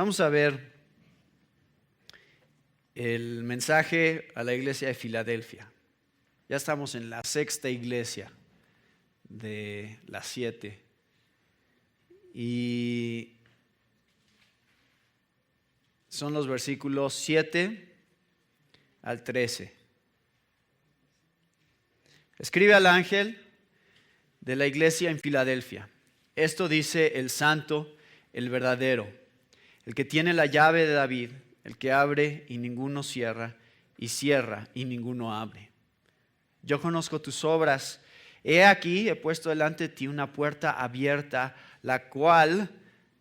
Vamos a ver el mensaje a la iglesia de Filadelfia. Ya estamos en la sexta iglesia de las 7. Y son los versículos 7 al 13. Escribe al ángel de la iglesia en Filadelfia. Esto dice el santo, el verdadero, el que tiene la llave de David, el que abre y ninguno cierra, y cierra y ninguno abre. Yo conozco tus obras. He aquí, he puesto delante de ti una puerta abierta, la cual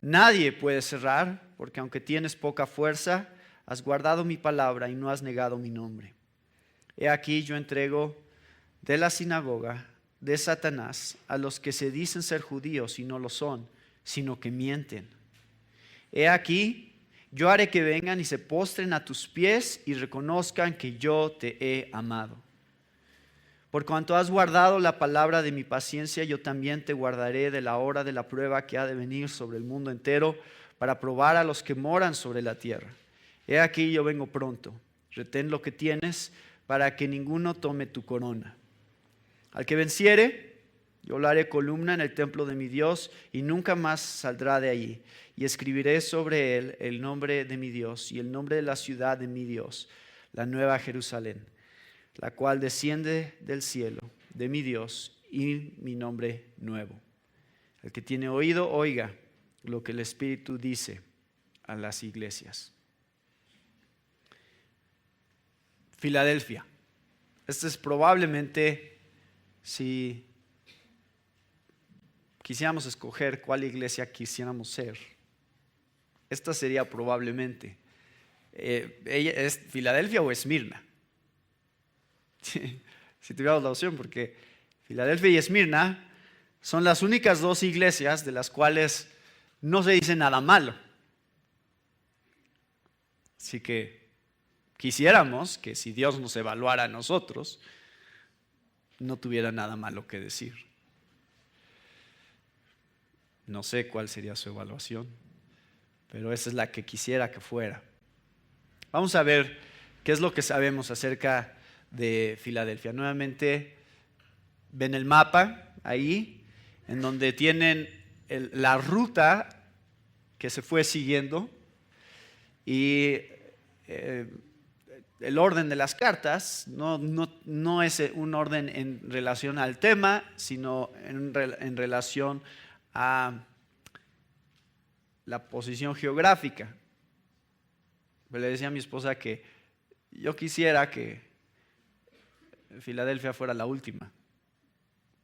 nadie puede cerrar, porque aunque tienes poca fuerza, has guardado mi palabra y no has negado mi nombre. He aquí, yo entrego de la sinagoga de Satanás a los que se dicen ser judíos y no lo son, sino que mienten. He aquí, yo haré que vengan y se postren a tus pies y reconozcan que yo te he amado. Por cuanto has guardado la palabra de mi paciencia, yo también te guardaré de la hora de la prueba que ha de venir sobre el mundo entero para probar a los que moran sobre la tierra. He aquí, yo vengo pronto. Retén lo que tienes para que ninguno tome tu corona. Al que venciere, yo le haré columna en el templo de mi Dios y nunca más saldrá de allí. Y escribiré sobre él el nombre de mi Dios y el nombre de la ciudad de mi Dios, la nueva Jerusalén, la cual desciende del cielo de mi Dios, y mi nombre nuevo. El que tiene oído, oiga lo que el Espíritu dice a las iglesias. Filadelfia. Este es probablemente, si quisiéramos escoger cuál iglesia quisiéramos ser, esta sería probablemente. ¿Ella es Filadelfia o Esmirna? Si tuviéramos la opción, porque Filadelfia y Esmirna son las únicas dos iglesias de las cuales no se dice nada malo. Así que quisiéramos que si Dios nos evaluara a nosotros, no tuviera nada malo que decir. No sé cuál sería su evaluación, pero esa es la que quisiera que fuera. Vamos a ver qué es lo que sabemos acerca de Filadelfia. Nuevamente ven el mapa ahí, en donde tienen la ruta que se fue siguiendo y el orden de las cartas no es un orden en relación al tema, sino en relación a la posición geográfica. Le decía a mi esposa que yo quisiera que Filadelfia fuera la última,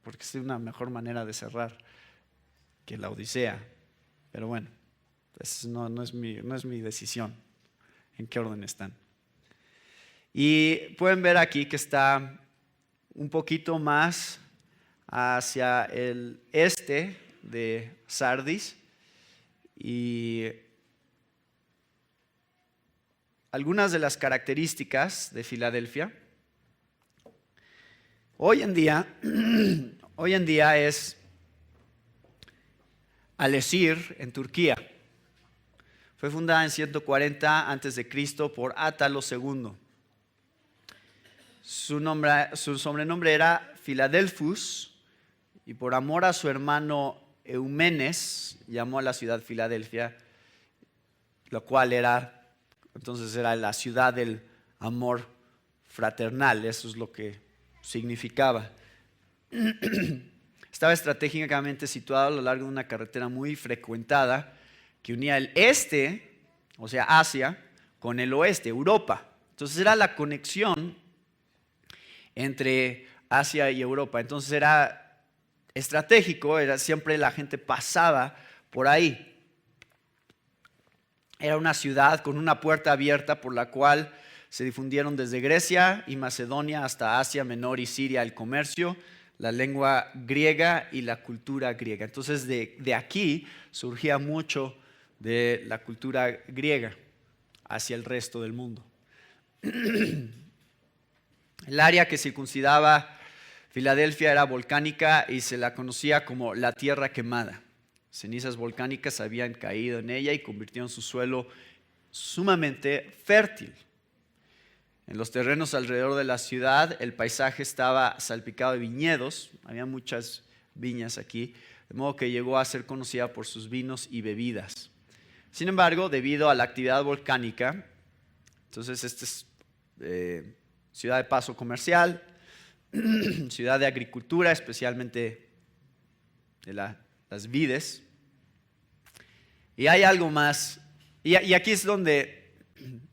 porque es una mejor manera de cerrar que la Odisea. Pero bueno, no es mi decisión en qué orden están. Y pueden ver aquí que está un poquito más hacia el este de Sardis, y algunas de las características de Filadelfia hoy en día es Alecir en Turquía. Fue fundada en 140 a.C. por Átalo II. Su sobrenombre era Filadelfus, y por amor a su hermano Eumenes llamó a la ciudad Filadelfia, lo cual entonces era la ciudad del amor fraternal. Eso es lo que significaba. Estaba estratégicamente situado a lo largo de una carretera muy frecuentada que unía el este, o sea Asia, con el oeste, Europa. Entonces era la conexión entre Asia y Europa. Entonces era estratégico, siempre la gente pasaba por ahí. Era una ciudad con una puerta abierta por la cual se difundieron desde Grecia y Macedonia hasta Asia Menor y Siria el comercio, la lengua griega y la cultura griega. Entonces de aquí surgía mucho de la cultura griega hacia el resto del mundo. El área que circuncidaba Filadelfia era volcánica y se la conocía como la tierra quemada. cenizas volcánicas habían caído en ella y convirtieron su suelo sumamente fértil. En los terrenos alrededor de la ciudad el paisaje estaba salpicado de viñedos, había muchas viñas aquí, de modo que llegó a ser conocida por sus vinos y bebidas. Sin embargo, debido a la actividad volcánica, entonces esta es ciudad de paso comercial, ciudad de agricultura, especialmente de las vides. Y hay algo más, y aquí es donde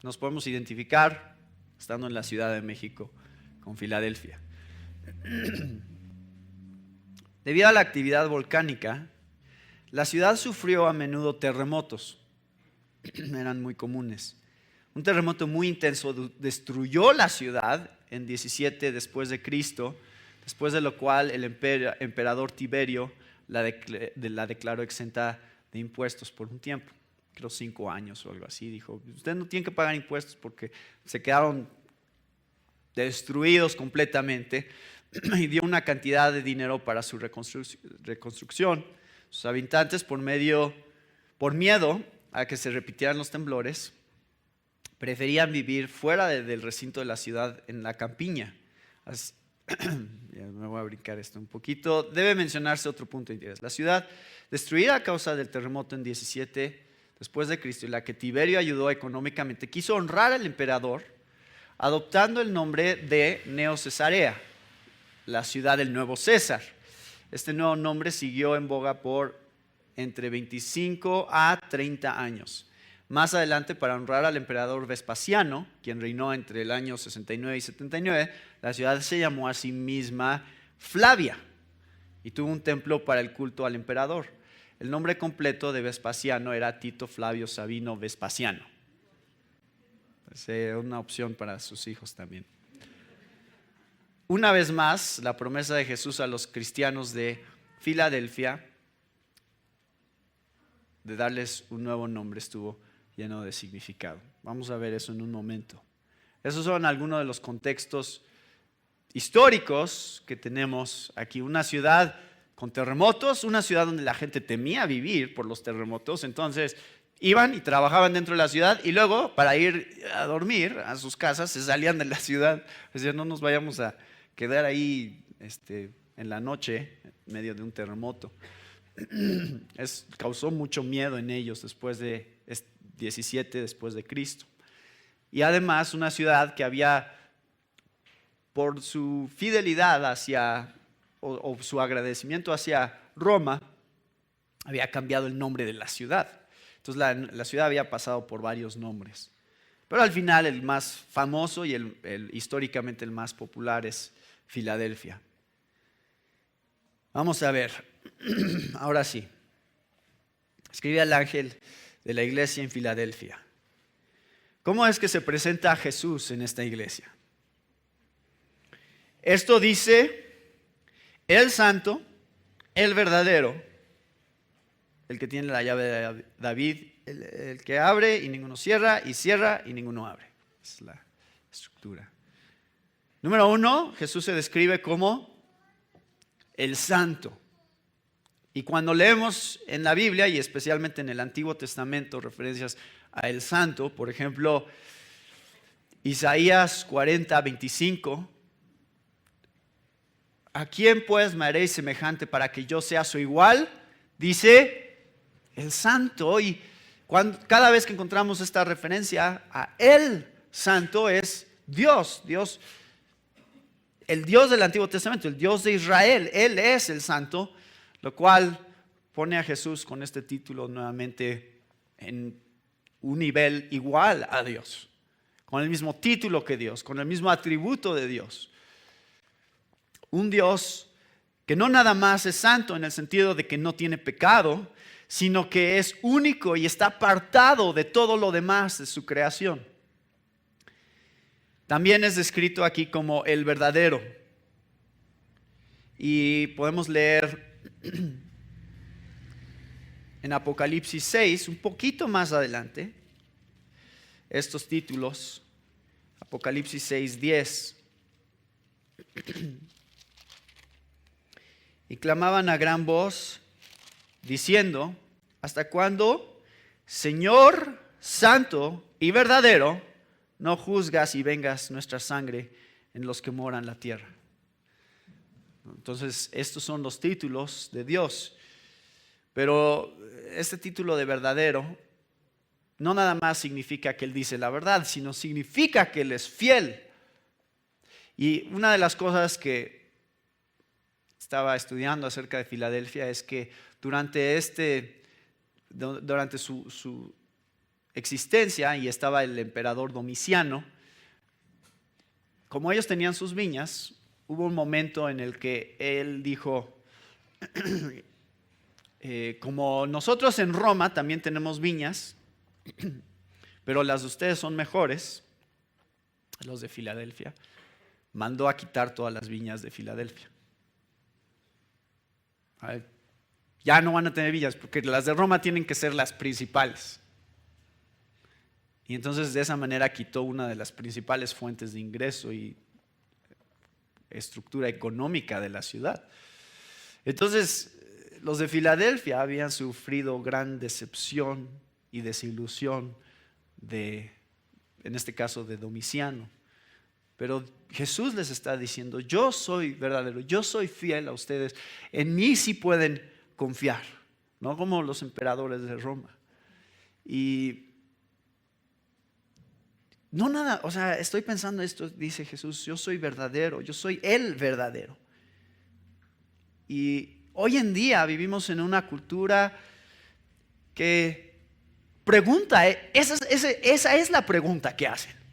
nos podemos identificar, estando en la Ciudad de México, con Filadelfia. Debido a la actividad volcánica, la ciudad sufrió a menudo terremotos, eran muy comunes. Un terremoto muy intenso destruyó la ciudad en 17 después de Cristo, después de lo cual el emperador Tiberio la declaró exenta de impuestos por un tiempo, creo 5 años o algo así. Dijo, ustedes no tienen que pagar impuestos porque se quedaron destruidos completamente, y dio una cantidad de dinero para su reconstrucción. Sus habitantes, por miedo a que se repitieran los temblores, preferían vivir fuera del recinto de la ciudad, en la campiña. Ya me voy a brincar esto un poquito. Debe mencionarse otro punto de interés. La ciudad destruida a causa del terremoto en 17 después de Cristo, y la que Tiberio ayudó económicamente, quiso honrar al emperador adoptando el nombre de Neo Cesarea, la ciudad del nuevo César. Este nuevo nombre siguió en boga por entre 25 a 30 años. Más adelante, para honrar al emperador Vespasiano, quien reinó entre el año 69 y 79, la ciudad se llamó a sí misma Flavia y tuvo un templo para el culto al emperador. El nombre completo de Vespasiano era Tito Flavio Sabino Vespasiano. Es una opción para sus hijos también. Una vez más, la promesa de Jesús a los cristianos de Filadelfia de darles un nuevo nombre estuvo lleno de significado. Vamos a ver eso en un momento. Esos son algunos de los contextos históricos que tenemos aquí. Una ciudad con terremotos, una ciudad donde la gente temía vivir por los terremotos, entonces iban y trabajaban dentro de la ciudad y luego para ir a dormir a sus casas se salían de la ciudad. Es decir, no nos vayamos a quedar ahí en la noche en medio de un terremoto. Causó mucho miedo en ellos después de 17 después de Cristo. Y además una ciudad que había, por su fidelidad hacia o su agradecimiento hacia Roma, había cambiado el nombre de la ciudad. Entonces la ciudad había pasado por varios nombres. Pero al final el más famoso y históricamente el más popular es Filadelfia. Vamos a ver, ahora sí. Escribe al ángel de la iglesia en Filadelfia. ¿Cómo es que se presenta a Jesús en esta iglesia? Esto dice el santo, el verdadero, el que tiene la llave de David, el que abre y ninguno cierra y ninguno abre. Esa es la estructura. Número 1, Jesús se describe como el santo. Y cuando leemos en la Biblia, y especialmente en el Antiguo Testamento, referencias a el santo, por ejemplo, Isaías 40:25, ¿a quién pues me haréis semejante para que yo sea su igual? Dice el santo. Y cada vez que encontramos esta referencia a el santo es Dios, el Dios del Antiguo Testamento, el Dios de Israel. Él es el santo, lo cual pone a Jesús con este título nuevamente en un nivel igual a Dios, con el mismo título que Dios, con el mismo atributo de Dios. Un Dios que no nada más es santo en el sentido de que no tiene pecado, sino que es único y está apartado de todo lo demás de su creación. También es descrito aquí como el verdadero. Y podemos leer en Apocalipsis 6, un poquito más adelante, estos títulos. Apocalipsis 6:10. Y clamaban a gran voz diciendo: ¿hasta cuándo, Señor santo y verdadero, no juzgas y vengas nuestra sangre en los que moran la tierra? Entonces, estos son los títulos de Dios. Pero este título de verdadero no nada más significa que Él dice la verdad, sino significa que Él es fiel. Y una de las cosas que estaba estudiando acerca de Filadelfia es que durante su existencia, y estaba el emperador Domiciano, como ellos tenían sus viñas, hubo un momento en el que él dijo: como nosotros en Roma también tenemos viñas, pero las de ustedes son mejores, los de Filadelfia, mandó a quitar todas las viñas de Filadelfia. Ya no van a tener viñas porque las de Roma tienen que ser las principales. Y entonces de esa manera quitó una de las principales fuentes de ingreso y estructura económica de la ciudad. Entonces los de Filadelfia habían sufrido gran decepción y desilusión en este caso de Domiciano. Pero Jesús les está diciendo: yo soy verdadero, yo soy fiel a ustedes, en mí sí pueden confiar, no como los emperadores de Roma. Y no nada, o sea, estoy pensando esto, dice Jesús: yo soy verdadero, yo soy el verdadero. Y hoy en día vivimos en una cultura que pregunta, esa es la pregunta que hacen.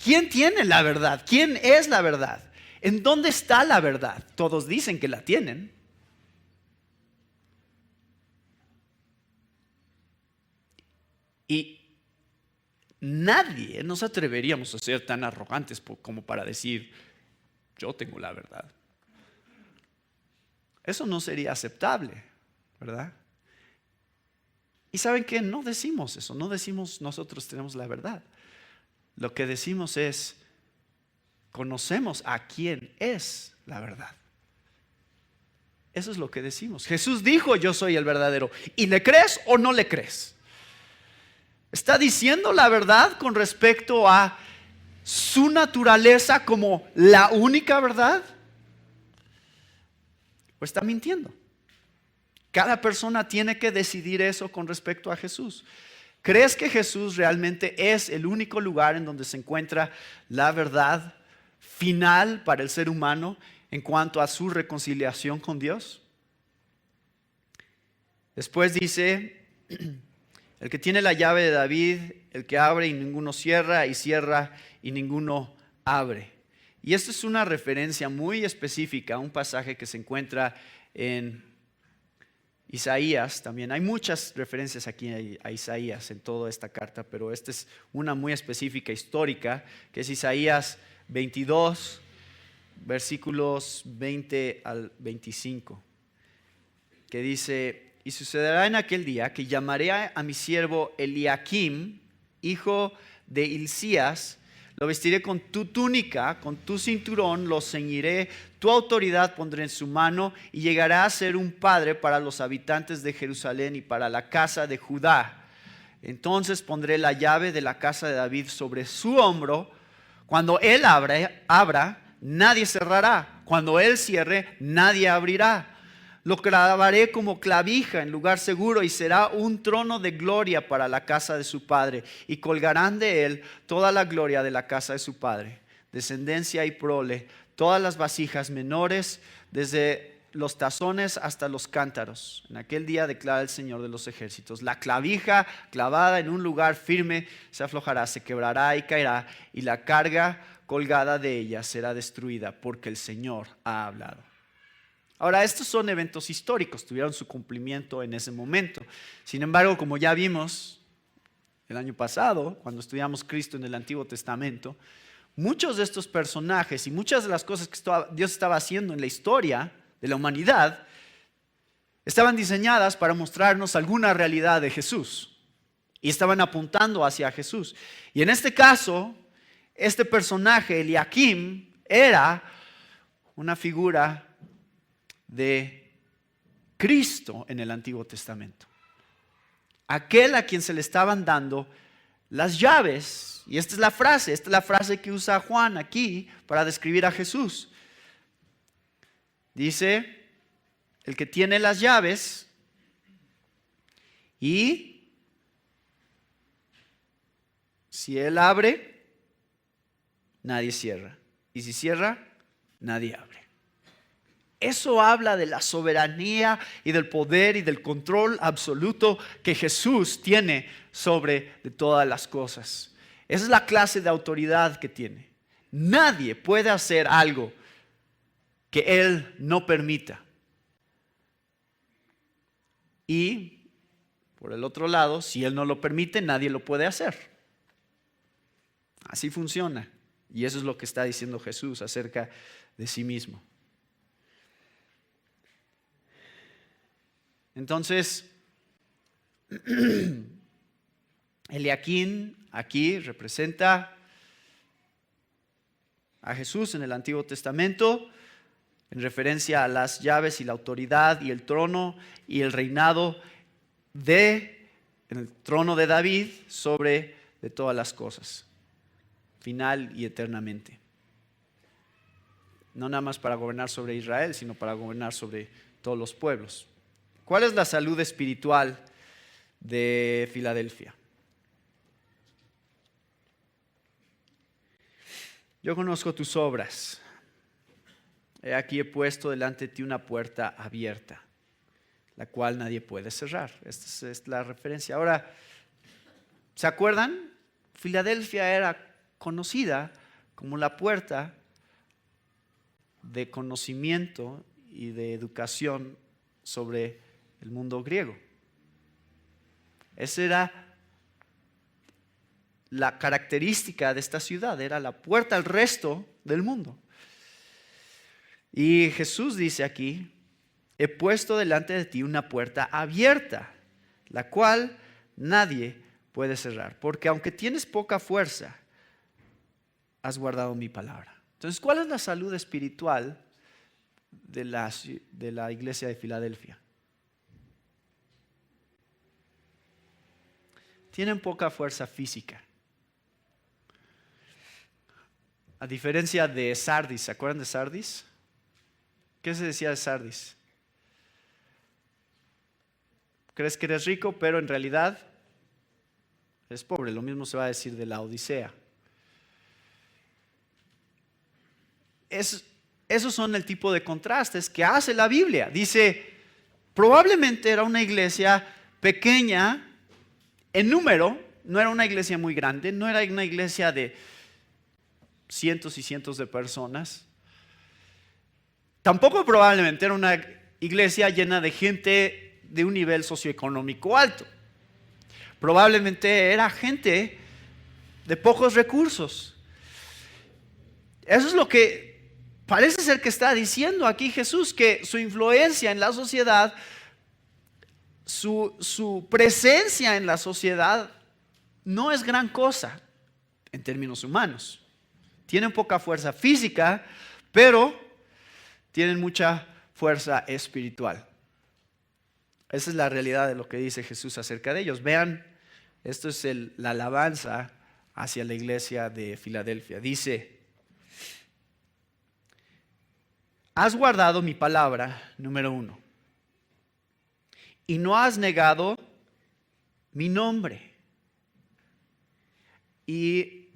¿Quién tiene la verdad? ¿Quién es la verdad? ¿En dónde está la verdad? Todos dicen que la tienen. Y nadie nos atreveríamos a ser tan arrogantes como para decir: yo tengo la verdad. Eso no sería aceptable, ¿verdad? Y ¿saben qué? No decimos eso, no decimos nosotros tenemos la verdad. Lo que decimos es: conocemos a quién es la verdad. Eso es lo que decimos. Jesús dijo: yo soy el verdadero. ¿Y le crees o no le crees? ¿Está diciendo la verdad con respecto a su naturaleza como la única verdad? ¿O está mintiendo? Cada persona tiene que decidir eso con respecto a Jesús. ¿Crees que Jesús realmente es el único lugar en donde se encuentra la verdad final para el ser humano en cuanto a su reconciliación con Dios? Después dice: el que tiene la llave de David, el que abre y ninguno cierra, y cierra y ninguno abre. Y esto es una referencia muy específica a un pasaje que se encuentra en Isaías también. Hay muchas referencias aquí a Isaías en toda esta carta, pero esta es una muy específica, histórica, que es Isaías 22, versículos 20 al 25, que dice: y sucederá en aquel día que llamaré a mi siervo Eliakim, hijo de Hilcías, lo vestiré con tu túnica, con tu cinturón lo ceñiré, tu autoridad pondré en su mano, y llegará a ser un padre para los habitantes de Jerusalén y para la casa de Judá. Entonces pondré la llave de la casa de David sobre su hombro. Cuando él abra, nadie cerrará. Cuando él cierre, nadie abrirá. Lo clavaré como clavija en lugar seguro, y será un trono de gloria para la casa de su padre. Y colgarán de él toda la gloria de la casa de su padre, descendencia y prole, todas las vasijas menores, desde los tazones hasta los cántaros. En aquel día declara el Señor de los ejércitos: la clavija clavada en un lugar firme se aflojará, se quebrará y caerá, y la carga colgada de ella será destruida, porque el Señor ha hablado. Ahora, estos son eventos históricos, tuvieron su cumplimiento en ese momento. Sin embargo, como ya vimos el año pasado, cuando estudiamos Cristo en el Antiguo Testamento, muchos de estos personajes y muchas de las cosas que Dios estaba haciendo en la historia de la humanidad estaban diseñadas para mostrarnos alguna realidad de Jesús y estaban apuntando hacia Jesús. Y en este caso, este personaje, Eliakim, era una figura de Cristo en el Antiguo Testamento. Aquel a quien se le estaban dando las llaves. Y esta es la frase que usa Juan aquí para describir a Jesús. Dice, el que tiene las llaves y si él abre, nadie cierra. Y si cierra, nadie abre. Eso habla de la soberanía y del poder y del control absoluto que Jesús tiene sobre de todas las cosas. Esa es la clase de autoridad que tiene. Nadie puede hacer algo que Él no permita. Y, por el otro lado, si Él no lo permite, nadie lo puede hacer. Así funciona. Y eso es lo que está diciendo Jesús acerca de sí mismo. Entonces, Eliaquín aquí representa a Jesús en el Antiguo Testamento en referencia a las llaves y la autoridad y el trono y el reinado en el trono de David sobre de todas las cosas, final y eternamente. No nada más para gobernar sobre Israel, sino para gobernar sobre todos los pueblos. ¿Cuál es la salud espiritual de Filadelfia? Yo conozco tus obras. Aquí he puesto delante de ti una puerta abierta, la cual nadie puede cerrar. Esta es la referencia. Ahora, ¿se acuerdan? Filadelfia era conocida como la puerta de conocimiento y de educación sobre el mundo griego. Esa era la característica de esta ciudad, era la puerta al resto del mundo. Y Jesús dice aquí, he puesto delante de ti una puerta abierta, la cual nadie puede cerrar, porque aunque tienes poca fuerza, has guardado mi palabra. Entonces, ¿cuál es la salud espiritual de la iglesia de Filadelfia? Tienen poca fuerza física. A diferencia de Sardis, ¿se acuerdan de Sardis? ¿Qué se decía de Sardis? Crees que eres rico, pero en realidad eres pobre. Lo mismo se va a decir de la Odisea. Esos son el tipo de contrastes que hace la Biblia. Dice, probablemente era una iglesia pequeña en número, no era una iglesia muy grande, no era una iglesia de cientos y cientos de personas. Tampoco probablemente era una iglesia llena de gente de un nivel socioeconómico alto. Probablemente era gente de pocos recursos. Eso es lo que parece ser que está diciendo aquí Jesús, que su influencia en la sociedad, su presencia en la sociedad no es gran cosa en términos humanos. Tienen poca fuerza física, pero tienen mucha fuerza espiritual. Esa es la realidad de lo que dice Jesús acerca de ellos. Vean, esto es la alabanza hacia la iglesia de Filadelfia. Dice, has guardado mi palabra, número 1, y no has negado mi nombre. Y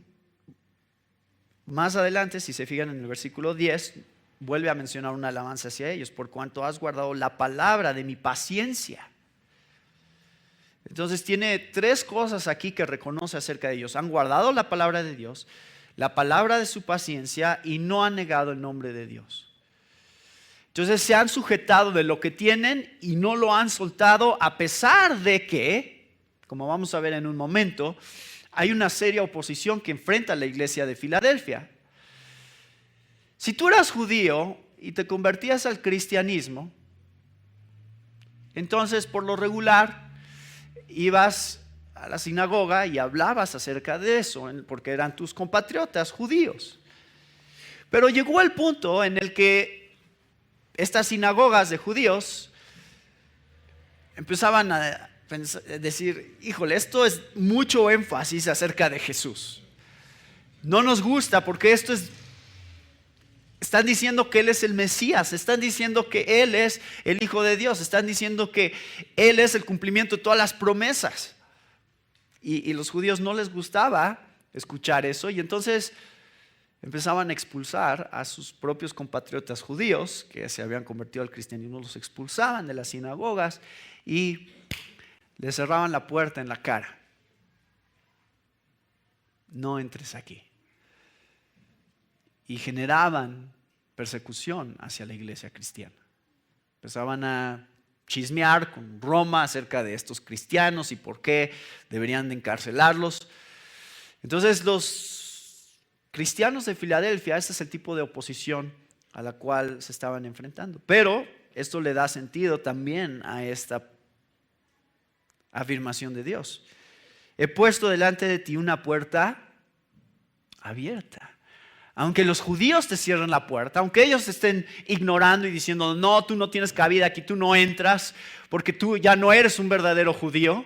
más adelante, si se fijan en el versículo 10, vuelve a mencionar una alabanza hacia ellos, por cuanto has guardado la palabra de mi paciencia. Entonces tiene 3 cosas aquí que reconoce acerca de ellos. Han guardado la palabra de Dios, la palabra de su paciencia, y no han negado el nombre de Dios. Entonces se han sujetado de lo que tienen y no lo han soltado, a pesar de que, como vamos a ver en un momento, hay una seria oposición que enfrenta a la iglesia de Filadelfia. Si tú eras judío y te convertías al cristianismo, entonces por lo regular ibas a la sinagoga y hablabas acerca de eso, porque eran tus compatriotas judíos. Pero llegó el punto en el que estas sinagogas de judíos empezaban a decir, híjole, esto es mucho énfasis acerca de Jesús. No nos gusta porque están diciendo que Él es el Mesías, están diciendo que Él es el Hijo de Dios, están diciendo que Él es el cumplimiento de todas las promesas. Y los judíos no les gustaba escuchar eso, y entonces empezaban a expulsar a sus propios compatriotas judíos que se habían convertido al cristianismo, los expulsaban de las sinagogas y les cerraban la puerta en la cara. No entres aquí. Y generaban persecución hacia la iglesia cristiana. Empezaban a chismear con Roma acerca de estos cristianos y por qué deberían de encarcelarlos. Entonces los cristianos de Filadelfia, este es el tipo de oposición a la cual se estaban enfrentando. Pero esto le da sentido también a esta afirmación de Dios. He puesto delante de ti una puerta abierta. Aunque los judíos te cierren la puerta, aunque ellos estén ignorando y diciendo, no, tú no tienes cabida aquí, tú no entras, porque tú ya no eres un verdadero judío,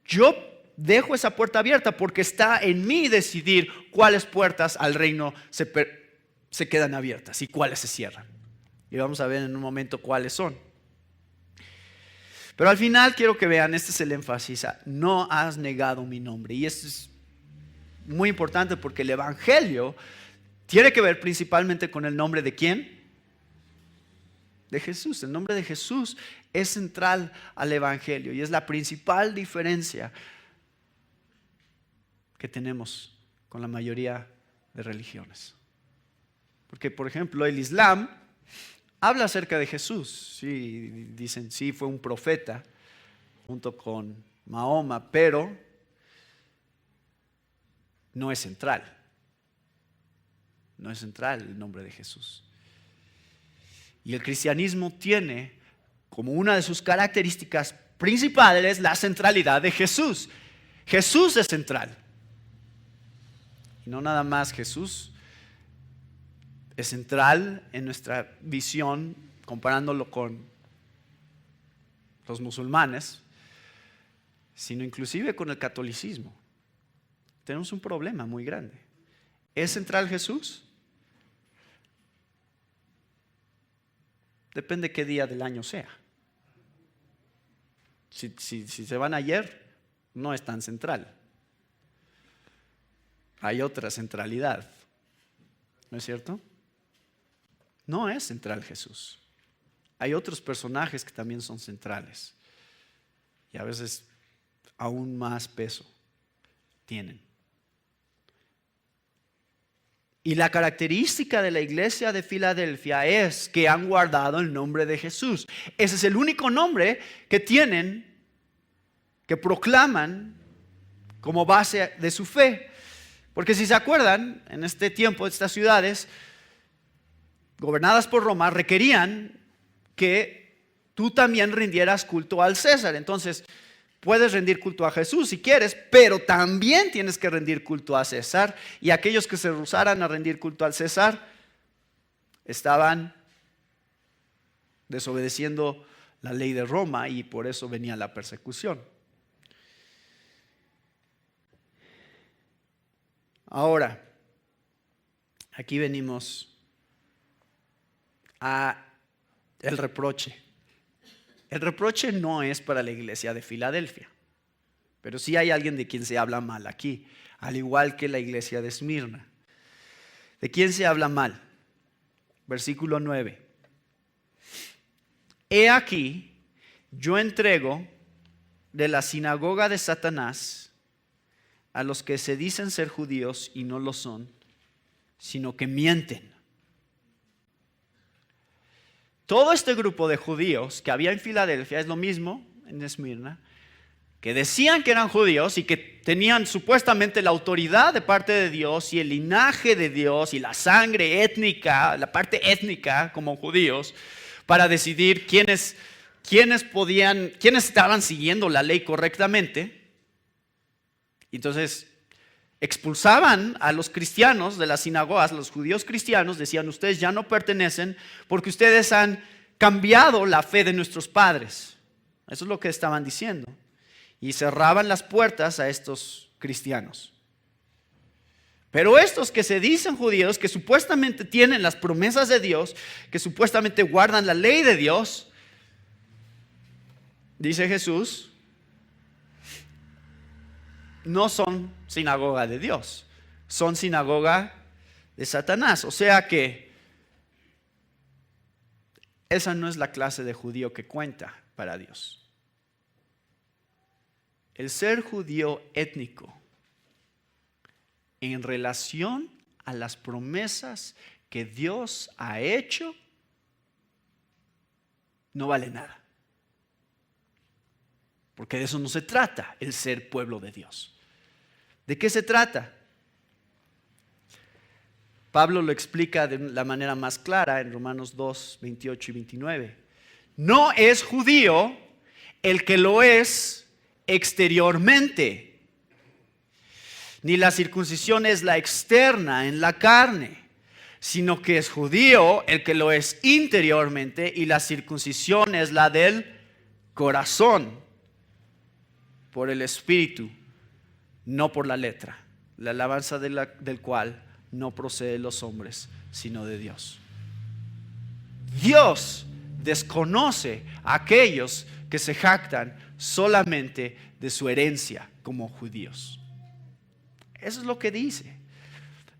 yo dejo esa puerta abierta porque está en mí decidir cuáles puertas al reino se quedan abiertas y cuáles se cierran. Y vamos a ver en un momento cuáles son. Pero al final quiero que vean, este es el énfasis, no has negado mi nombre. Y esto es muy importante porque el evangelio tiene que ver principalmente con el nombre de ¿quién? De Jesús. El nombre de Jesús es central al evangelio y es la principal diferencia que tenemos con la mayoría de religiones. Porque, por ejemplo, el Islam habla acerca de Jesús. Sí, dicen, sí, fue un profeta junto con Mahoma, pero no es central. No es central el nombre de Jesús. Y el cristianismo tiene como una de sus características principales la centralidad de Jesús. Jesús es central. Y no nada más Jesús es central en nuestra visión, comparándolo con los musulmanes, sino inclusive con el catolicismo. Tenemos un problema muy grande. ¿Es central Jesús? Depende qué día del año sea. Si se van ayer, no es tan central. Hay otra centralidad. ¿No es cierto? No es central Jesús. Hay otros personajes que también son centrales. Y a veces aún más peso tienen. Y la característica de la iglesia de Filadelfia es que han guardado el nombre de Jesús. Ese es el único nombre que tienen, que proclaman como base de su fe. Porque si se acuerdan, en este tiempo estas ciudades gobernadas por Roma requerían que tú también rindieras culto al César. Entonces, puedes rendir culto a Jesús si quieres, pero también tienes que rendir culto a César. Y aquellos que se rehusaran a rendir culto al César estaban desobedeciendo la ley de Roma y por eso venía la persecución. Ahora, aquí venimos a el reproche. El reproche no es para la iglesia de Filadelfia, pero sí hay alguien de quien se habla mal aquí, al igual que la iglesia de Esmirna. ¿De quién se habla mal? Versículo 9. He aquí, yo entrego de la sinagoga de Satanás a los que se dicen ser judíos y no lo son, sino que mienten. Todo este grupo de judíos que había en Filadelfia es lo mismo en Esmirna, que decían que eran judíos y que tenían supuestamente la autoridad de parte de Dios y el linaje de Dios y la sangre étnica, la parte étnica como judíos, para decidir quiénes estaban siguiendo la ley correctamente. Entonces expulsaban a los cristianos de las sinagogas, los judíos cristianos, decían, ustedes ya no pertenecen porque ustedes han cambiado la fe de nuestros padres. Eso es lo que estaban diciendo. Y cerraban las puertas a estos cristianos. Pero estos que se dicen judíos, que supuestamente tienen las promesas de Dios, que supuestamente guardan la ley de Dios, dice Jesús, no son sinagoga de Dios, son sinagoga de Satanás. O sea que esa no es la clase de judío que cuenta para Dios. El ser judío étnico en relación a las promesas que Dios ha hecho no vale nada. Porque de eso no se trata el ser pueblo de Dios. ¿De qué se trata? Pablo lo explica de la manera más clara en Romanos 2, 28 y 29. No es judío el que lo es exteriormente, ni la circuncisión es la externa en la carne, sino que es judío el que lo es interiormente, y la circuncisión es la del corazón, por el espíritu, no por la letra, la alabanza del cual no procede de los hombres, sino de Dios. Dios desconoce a aquellos que se jactan solamente de su herencia como judíos. Eso es lo que dice.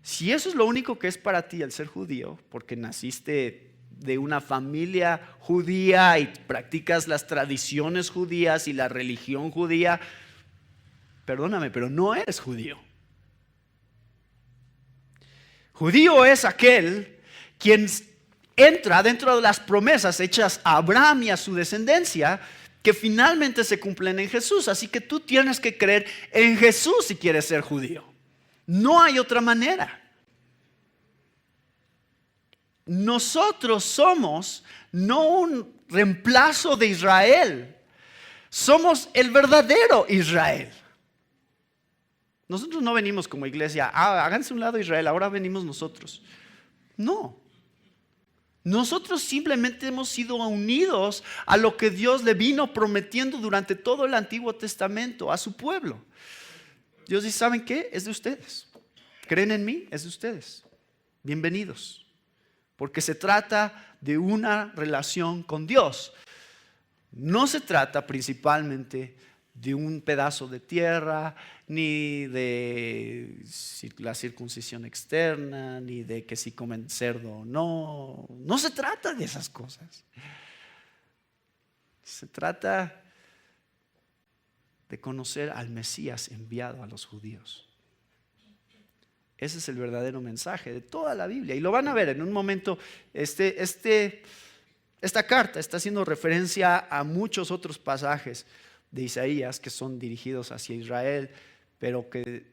Si eso es lo único que es para ti el ser judío, porque naciste de una familia judía y practicas las tradiciones judías y la religión judía, perdóname, pero no eres judío. Judío es aquel quien entra dentro de las promesas hechas a Abraham y a su descendencia, que finalmente se cumplen en Jesús. Así que tú tienes que creer en Jesús si quieres ser judío. No hay otra manera. Nosotros somos no un reemplazo de Israel, somos el verdadero Israel. Nosotros no venimos como iglesia, háganse un lado Israel, ahora venimos nosotros. No. Nosotros simplemente hemos sido unidos a lo que Dios le vino prometiendo durante todo el Antiguo Testamento a su pueblo. Dios dice, ¿saben qué? Es de ustedes. ¿Creen en mí? Es de ustedes. Bienvenidos. Porque se trata de una relación con Dios. No se trata principalmente de un pedazo de tierra, ni de la circuncisión externa, ni de que si comen cerdo o no. No se trata de esas cosas. Se trata de conocer al Mesías enviado a los judíos. Ese es el verdadero mensaje de toda la Biblia. Y lo van a ver en un momento. Esta carta está haciendo referencia a muchos otros pasajes de Isaías que son dirigidos hacia Israel, pero que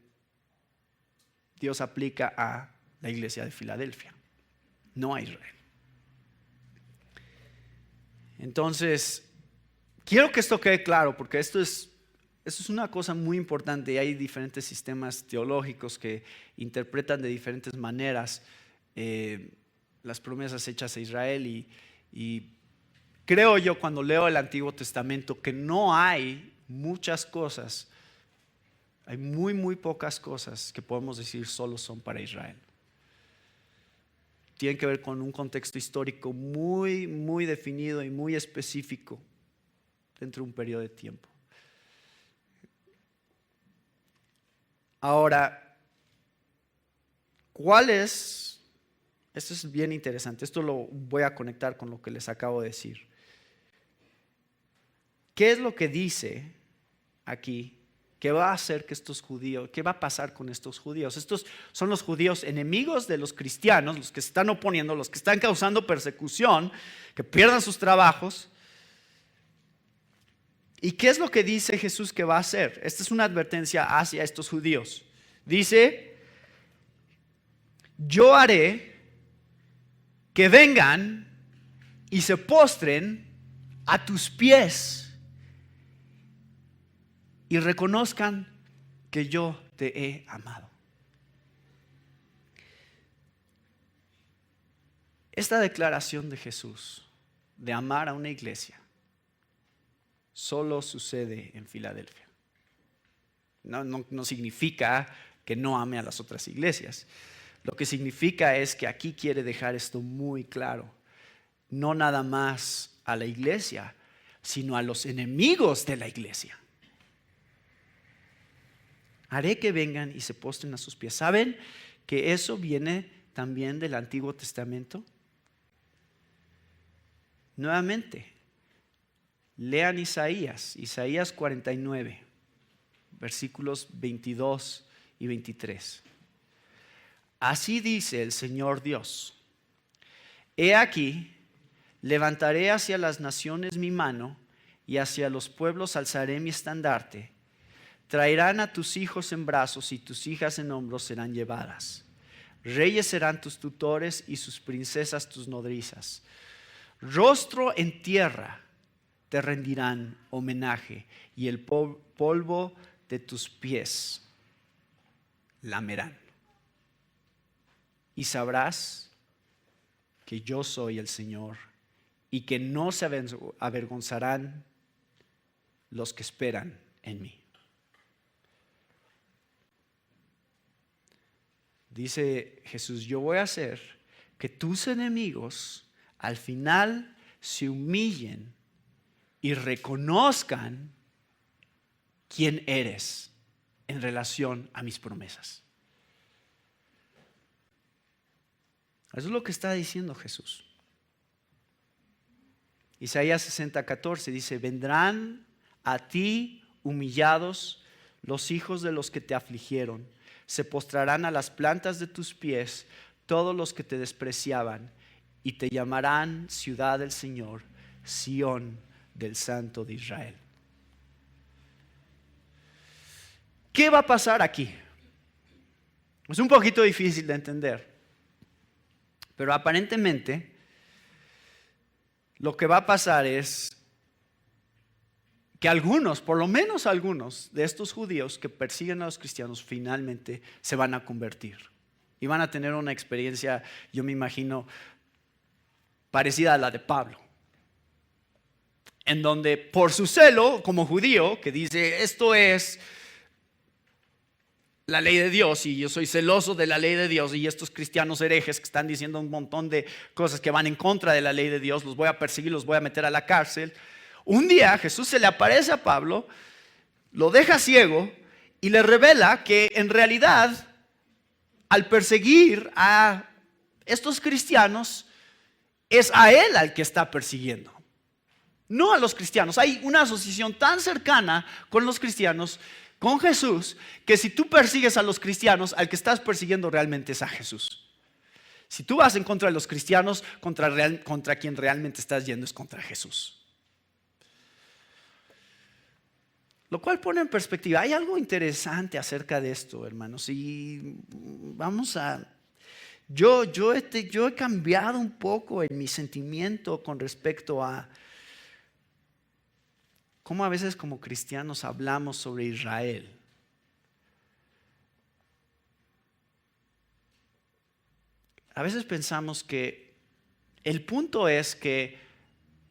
Dios aplica a la iglesia de Filadelfia, no a Israel. Entonces, quiero que esto quede claro, porque esto es una cosa muy importante y hay diferentes sistemas teológicos que interpretan de diferentes maneras las promesas hechas a Israel y creo yo cuando leo el Antiguo Testamento que no hay muchas cosas, hay muy pocas cosas que podemos decir solo son para Israel. Tienen que ver con un contexto histórico muy definido y muy específico dentro de un periodo de tiempo. Ahora, ¿cuál es? Esto es bien interesante, esto lo voy a conectar con lo que les acabo de decir. ¿Qué es lo que dice aquí? ¿Qué va a hacer que estos judíos, qué va a pasar con estos judíos? Estos son los judíos enemigos de los cristianos, los que se están oponiendo, los que están causando persecución, que pierdan sus trabajos. ¿Y qué es lo que dice Jesús que va a hacer? Esta es una advertencia hacia estos judíos. Dice, yo haré que vengan y se postren a tus pies y reconozcan que yo te he amado. Esta declaración de Jesús de amar a una iglesia solo sucede en Filadelfia. No significa que no ame a las otras iglesias. Lo que significa es que aquí quiere dejar esto muy claro. No nada más a la iglesia, sino a los enemigos de la iglesia. Haré que vengan y se postren a sus pies. ¿Saben que eso viene también del Antiguo Testamento? Nuevamente, lean Isaías 49, versículos 22 y 23. Así dice el Señor Dios: He aquí, levantaré hacia las naciones mi mano, y hacia los pueblos alzaré mi estandarte. Traerán a tus hijos en brazos y tus hijas en hombros serán llevadas. Reyes serán tus tutores y sus princesas tus nodrizas. Rostro en tierra te rendirán homenaje, y el polvo de tus pies lamerán. Y sabrás que yo soy el Señor, y que no se avergonzarán los que esperan en mí. Dice Jesús: yo voy a hacer que tus enemigos al final se humillen y reconozcan quién eres en relación a mis promesas. Eso es lo que está diciendo Jesús. Isaías 60:14 dice: vendrán a ti humillados los hijos de los que te afligieron, se postrarán a las plantas de tus pies todos los que te despreciaban, y te llamarán ciudad del Señor, Sión del Santo de Israel. ¿Qué va a pasar aquí? Es un poquito difícil de entender, pero aparentemente lo que va a pasar es que algunos, por lo menos algunos de estos judíos que persiguen a los cristianos, finalmente se van a convertir y van a tener una experiencia, yo me imagino, parecida a la de Pablo, en donde por su celo como judío, que dice esto es la ley de Dios y yo soy celoso de la ley de Dios, y estos cristianos herejes que están diciendo un montón de cosas que van en contra de la ley de Dios, los voy a perseguir, los voy a meter a la cárcel. Un día Jesús se le aparece a Pablo, lo deja ciego y le revela que en realidad al perseguir a estos cristianos es a él al que está persiguiendo, no a los cristianos. Hay una asociación tan cercana con los cristianos, con Jesús, que si tú persigues a los cristianos, al que estás persiguiendo realmente es a Jesús. Si tú vas en contra de los cristianos, contra quien realmente estás yendo es contra Jesús. Lo cual pone en perspectiva, hay algo interesante acerca de esto, hermanos, y vamos a... Yo he cambiado un poco en mi sentimiento con respecto a cómo a veces como cristianos hablamos sobre Israel. A veces pensamos que el punto es que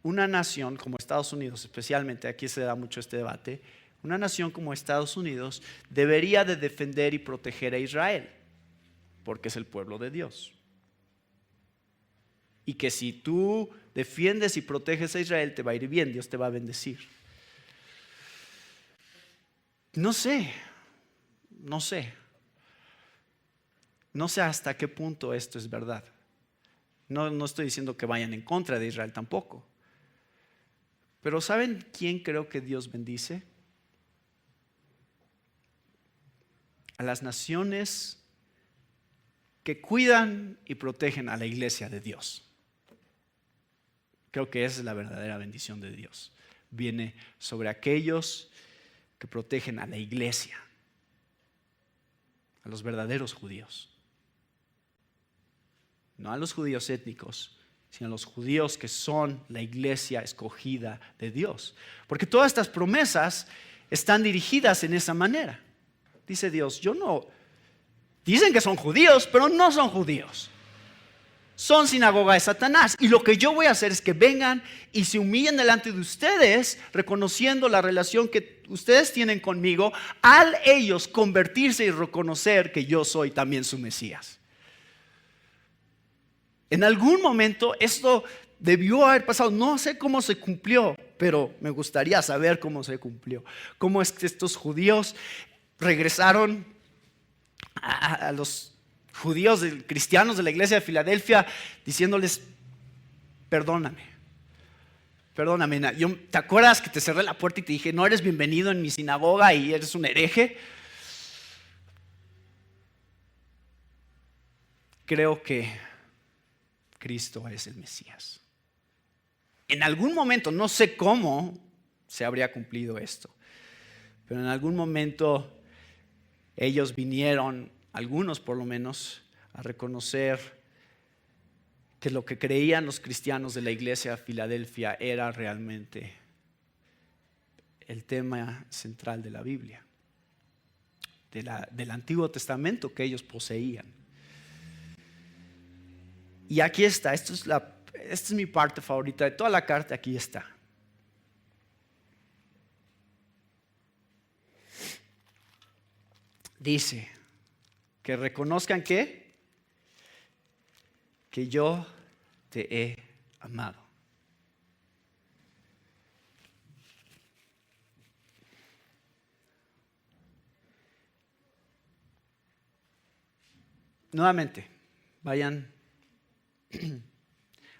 una nación como Estados Unidos, especialmente aquí se da mucho este debate, una nación como Estados Unidos debería de defender y proteger a Israel, porque es el pueblo de Dios. Y que si tú defiendes y proteges a Israel, te va a ir bien, Dios te va a bendecir. No sé hasta qué punto esto es verdad. No estoy diciendo que vayan en contra de Israel tampoco. Pero ¿saben quién creo que Dios bendice? A las naciones que cuidan y protegen a la iglesia de Dios. Creo que esa es la verdadera bendición de Dios. Viene sobre aquellos que protegen a la iglesia, a los verdaderos judíos. No a los judíos étnicos, sino a los judíos que son la iglesia escogida de Dios. Porque todas estas promesas están dirigidas en esa manera. Dice Dios, dicen que son judíos, pero no son judíos. son sinagoga de Satanás. Y lo que yo voy a hacer es que vengan y se humillen delante de ustedes, reconociendo la relación que ustedes tienen conmigo, al ellos convertirse y reconocer que yo soy también su Mesías. En algún momento esto debió haber pasado. No sé cómo se cumplió, pero me gustaría saber cómo se cumplió. Cómo es que estos judíos regresaron a los judíos cristianos de la iglesia de Filadelfia diciéndoles: perdóname. ¿Te acuerdas que te cerré la puerta y te dije no eres bienvenido en mi sinagoga y eres un hereje? Creo que Cristo es el Mesías. En algún momento, no sé cómo se habría cumplido esto, pero en algún momento ellos vinieron, algunos por lo menos, a reconocer que lo que creían los cristianos de la iglesia de Filadelfia era realmente el tema central de la Biblia, del Antiguo Testamento que ellos poseían. Y aquí está, esta es mi parte favorita de toda la carta, aquí está. Dice que reconozcan que yo te he amado. Nuevamente, vayan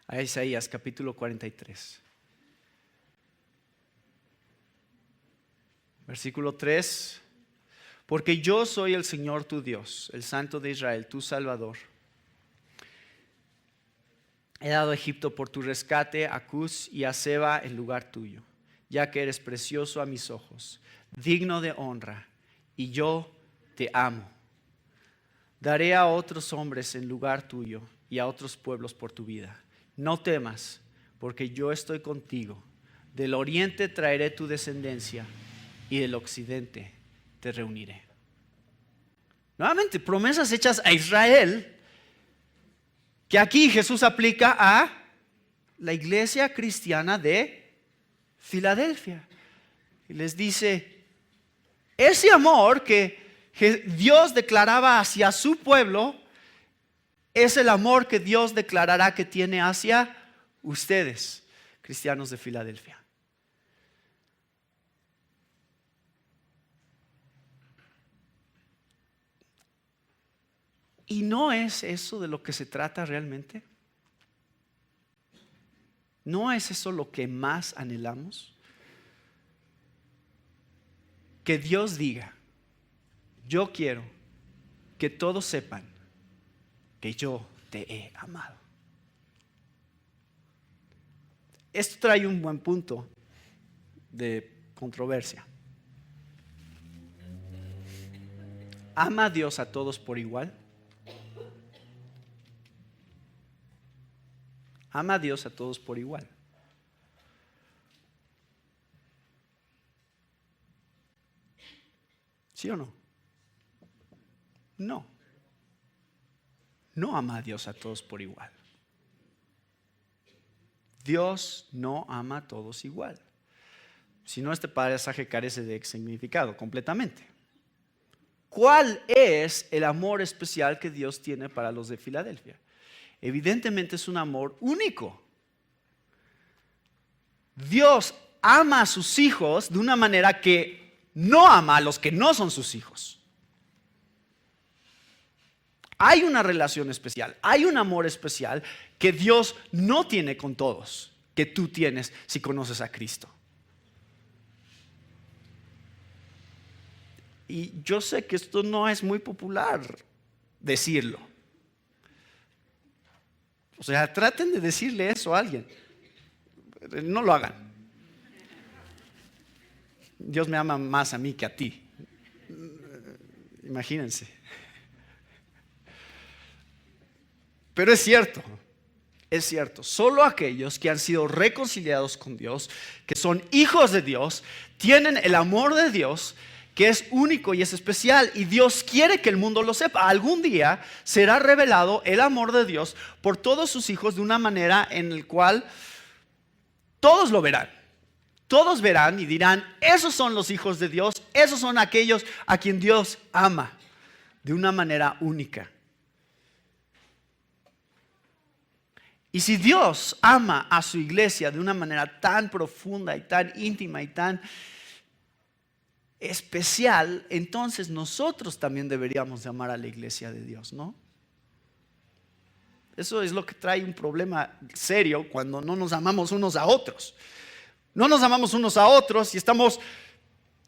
a Isaías capítulo 43. Versículo 3. Porque yo soy el Señor tu Dios, el Santo de Israel, tu Salvador. He dado a Egipto por tu rescate, a Cus y a Seba en lugar tuyo, ya que eres precioso a mis ojos, digno de honra, y yo te amo. Daré a otros hombres en lugar tuyo y a otros pueblos por tu vida. No temas, porque yo estoy contigo. Del oriente traeré tu descendencia y del occidente te reuniré. Nuevamente, promesas hechas a Israel, que aquí Jesús aplica a la iglesia cristiana de Filadelfia. Y les dice, ese amor que Dios declaraba hacia su pueblo, es el amor que Dios declarará que tiene hacia ustedes, cristianos de Filadelfia. ¿Y no es eso de lo que se trata realmente? ¿No es eso lo que más anhelamos? Que Dios diga, yo quiero que todos sepan que yo te he amado. Esto trae un buen punto de controversia. ¿Ama a Dios a todos por igual? ¿Ama a Dios a todos por igual? ¿Sí o no? No. No ama a Dios a todos por igual. Dios no ama a todos igual. Si no, este pasaje carece de significado completamente. ¿Cuál es el amor especial que Dios tiene para los de Filadelfia? Evidentemente es un amor único. Dios ama a sus hijos de una manera que no ama a los que no son sus hijos. Hay una relación especial, hay un amor especial que Dios no tiene con todos, que tú tienes si conoces a Cristo. Y yo sé que esto no es muy popular decirlo. O sea, traten de decirle eso a alguien. No lo hagan. Dios me ama más a mí que a ti. Imagínense. Pero es cierto, solo aquellos que han sido reconciliados con Dios, que son hijos de Dios, tienen el amor de Dios, que es único y es especial, y Dios quiere que el mundo lo sepa. Algún día será revelado el amor de Dios por todos sus hijos de una manera en la cual todos lo verán. Todos verán y dirán, esos son los hijos de Dios, esos son aquellos a quien Dios ama de una manera única. Y si Dios ama a su iglesia de una manera tan profunda y tan íntima y tan especial, entonces nosotros también deberíamos de amar a la iglesia de Dios, ¿no? Eso es lo que trae un problema serio cuando no nos amamos unos a otros. No nos amamos unos a otros y estamos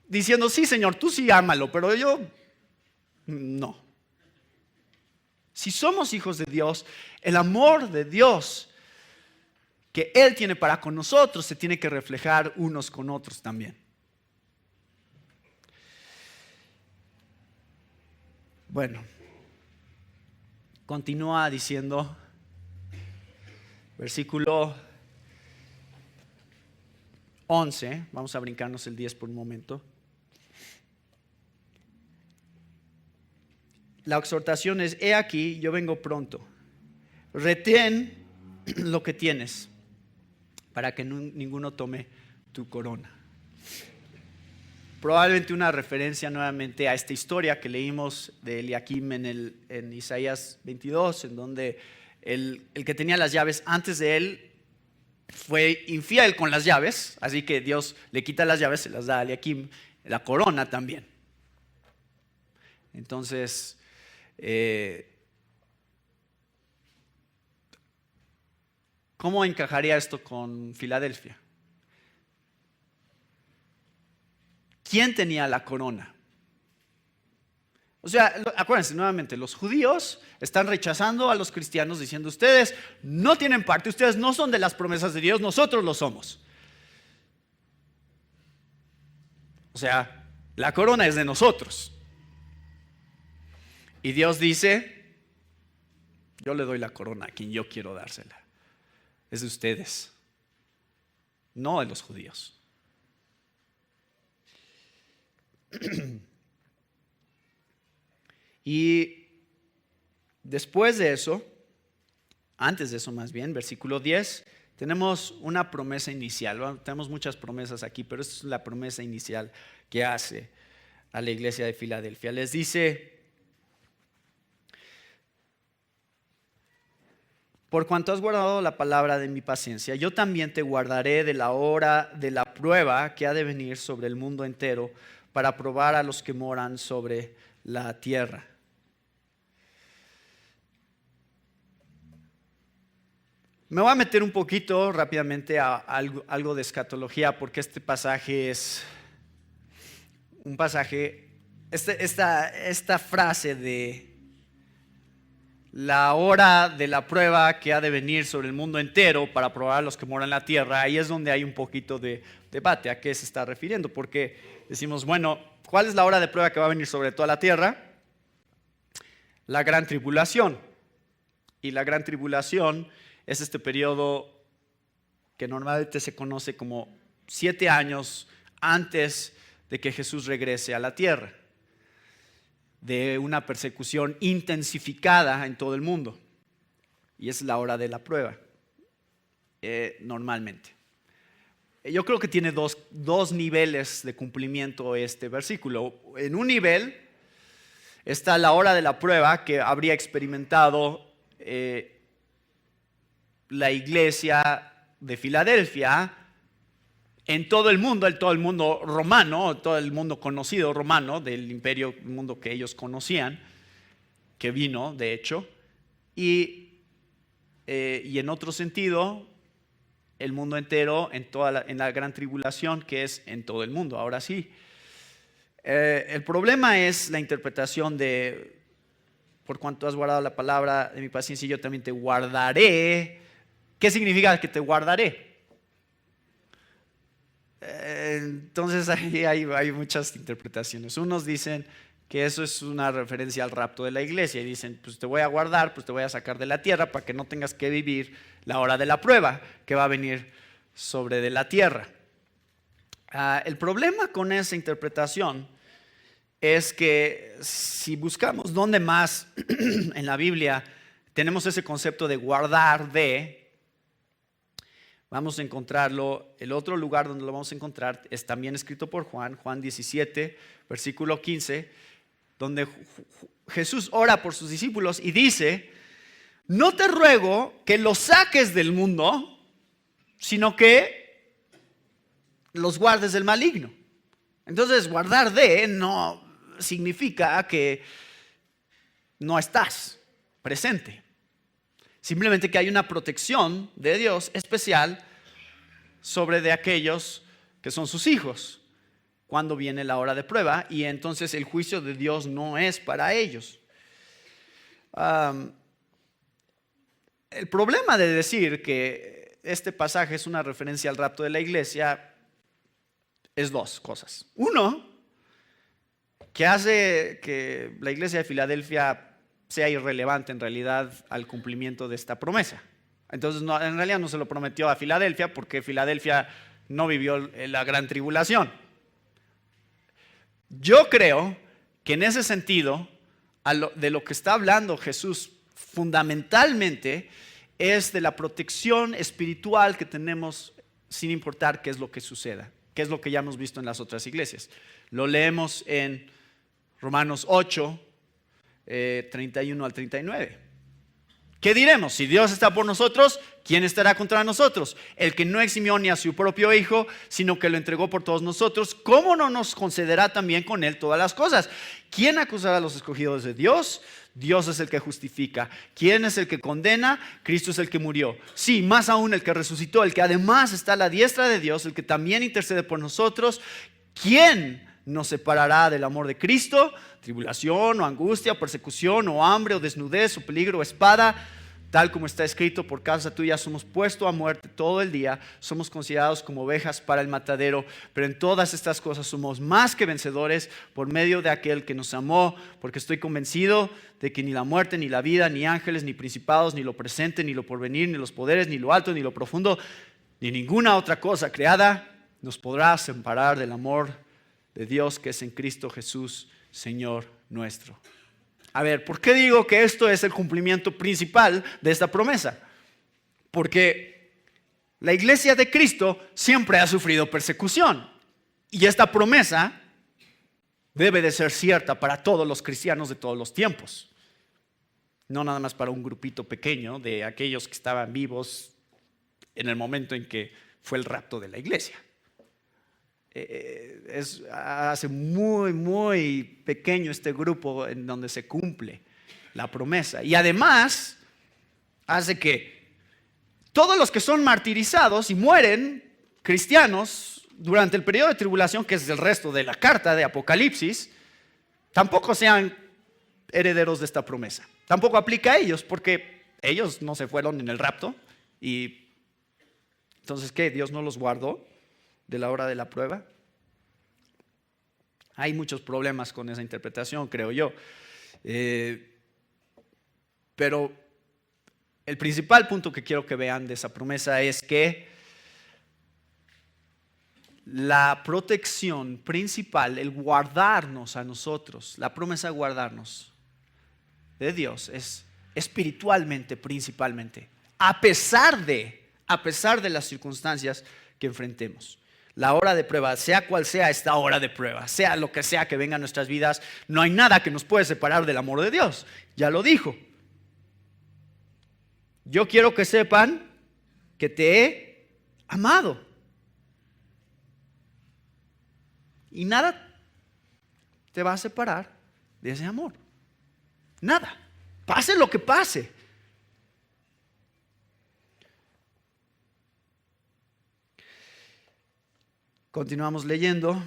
diciendo, sí, Señor, tú sí ámalo, pero yo no. Si somos hijos de Dios, el amor de Dios que Él tiene para con nosotros se tiene que reflejar unos con otros también. Bueno, continúa diciendo, versículo 11, vamos a brincarnos el 10 por un momento. La exhortación es, he aquí, yo vengo pronto. Retén lo que tienes para que ninguno tome tu corona. Probablemente una referencia nuevamente a esta historia que leímos de Eliakim en Isaías 22, en donde el que tenía las llaves antes de él fue infiel con las llaves, así que Dios le quita las llaves, se las da a Eliakim, la corona también. Entonces, ¿cómo encajaría esto con Filadelfia? ¿Quién tenía la corona? O sea, acuérdense nuevamente, los judíos están rechazando a los cristianos diciendo, ustedes no tienen parte, ustedes no son de las promesas de Dios, nosotros lo somos. O sea, la corona es de nosotros. Y Dios dice, yo le doy la corona a quien yo quiero dársela. Es de ustedes, no de los judíos. Y después de eso, antes de eso más bien, versículo 10, tenemos una promesa inicial. Bueno, tenemos muchas promesas aquí, pero esta es la promesa inicial que hace a la iglesia de Filadelfia. Les dice, por cuanto has guardado la palabra de mi paciencia, yo también te guardaré de la hora de la prueba que ha de venir sobre el mundo entero para probar a los que moran sobre la tierra. Me voy a meter un poquito rápidamente a algo de escatología, porque este pasaje es un pasaje, esta frase de la hora de la prueba que ha de venir sobre el mundo entero para probar a los que moran en la tierra, ahí es donde hay un poquito de debate a qué se está refiriendo, porque decimos, bueno, ¿cuál es la hora de prueba que va a venir sobre toda la tierra? La gran tribulación. Y la gran tribulación es este periodo que normalmente se conoce como 7 años antes de que Jesús regrese a la tierra, de una persecución intensificada en todo el mundo. Y es la hora de la prueba, normalmente. Yo creo que tiene dos niveles de cumplimiento este versículo. En un nivel está la hora de la prueba que habría experimentado la iglesia de Filadelfia en todo el mundo romano, todo el mundo conocido romano del imperio, el mundo que ellos conocían, que vino de hecho, y en otro sentido, el mundo entero en la gran tribulación, que es en todo el mundo. Ahora sí, el problema es la interpretación de, por cuanto has guardado la palabra de mi paciencia, yo también te guardaré. ¿Qué significa que te guardaré? Entonces ahí hay muchas interpretaciones. Unos dicen que eso es una referencia al rapto de la iglesia y dicen, pues te voy a guardar, pues te voy a sacar de la tierra para que no tengas que vivir la hora de la prueba que va a venir sobre de la tierra. El problema con esa interpretación es que si buscamos dónde más en la Biblia tenemos ese concepto de guardar de, vamos a encontrarlo. El otro lugar donde lo vamos a encontrar es también escrito por Juan 17, versículo 15, donde Jesús ora por sus discípulos y dice: no te ruego que los saques del mundo, sino que los guardes del maligno. Entonces, guardar de no significa que no estás presente. Simplemente que hay una protección de Dios especial sobre de aquellos que son sus hijos cuando viene la hora de prueba, y entonces el juicio de Dios no es para ellos. El problema de decir que este pasaje es una referencia al rapto de la iglesia es dos cosas. Uno, que hace que la iglesia de Filadelfia sea irrelevante en realidad al cumplimiento de esta promesa. Entonces en realidad no se lo prometió a Filadelfia porque Filadelfia no vivió la gran tribulación. Yo creo que en ese sentido de lo que está hablando Jesús fundamentalmente es de la protección espiritual que tenemos sin importar qué es lo que suceda, que es lo que ya hemos visto en las otras iglesias. Lo leemos en Romanos 8, 31 al 39. ¿Qué diremos? Si Dios está por nosotros, ¿quién estará contra nosotros? El que no eximió ni a su propio Hijo, sino que lo entregó por todos nosotros, ¿cómo no nos concederá también con Él todas las cosas? ¿Quién acusará a los escogidos de Dios? Dios es el que justifica. ¿Quién es el que condena? Cristo es el que murió. Sí, más aún el que resucitó, el que además está a la diestra de Dios, el que también intercede por nosotros. ¿Quién nos separará del amor de Cristo? Tribulación o angustia o persecución o hambre o desnudez o peligro o espada. Tal como está escrito: por causa tuya somos puestos a muerte todo el día, somos considerados como ovejas para el matadero. Pero en todas estas cosas somos más que vencedores por medio de aquel que nos amó, porque estoy convencido de que ni la muerte, ni la vida, ni ángeles, ni principados, ni lo presente, ni lo porvenir, ni los poderes, ni lo alto, ni lo profundo, ni ninguna otra cosa creada nos podrá separar del amor de Dios que es en Cristo Jesús, Señor nuestro. A ver, ¿por qué digo que esto es el cumplimiento principal de esta promesa? Porque la iglesia de Cristo siempre ha sufrido persecución. Y esta promesa debe de ser cierta para todos los cristianos de todos los tiempos. No nada más para un grupito pequeño de aquellos que estaban vivos en el momento en que fue el rapto de la iglesia. Hace muy, muy pequeño este grupo en donde se cumple la promesa. Y además hace que todos los que son martirizados y mueren cristianos durante el periodo de tribulación, que es el resto de la carta de Apocalipsis, tampoco sean herederos de esta promesa. Tampoco aplica a ellos, porque ellos no se fueron en el rapto. Y entonces, ¿qué? ¿Dios no los guardó de la hora de la prueba? Hay muchos problemas con esa interpretación, creo yo. Pero el principal punto que quiero que vean de esa promesa es que la protección principal, el guardarnos a nosotros, la promesa de guardarnos de Dios es espiritualmente principalmente, a pesar de las circunstancias que enfrentemos. La hora de prueba, sea cual sea esta hora de prueba, sea lo que sea que venga a nuestras vidas, no hay nada que nos puede separar del amor de Dios. Ya lo dijo. Yo quiero que sepan que te he amado. Y nada te va a separar de ese amor. Nada. Pase lo que pase. Continuamos leyendo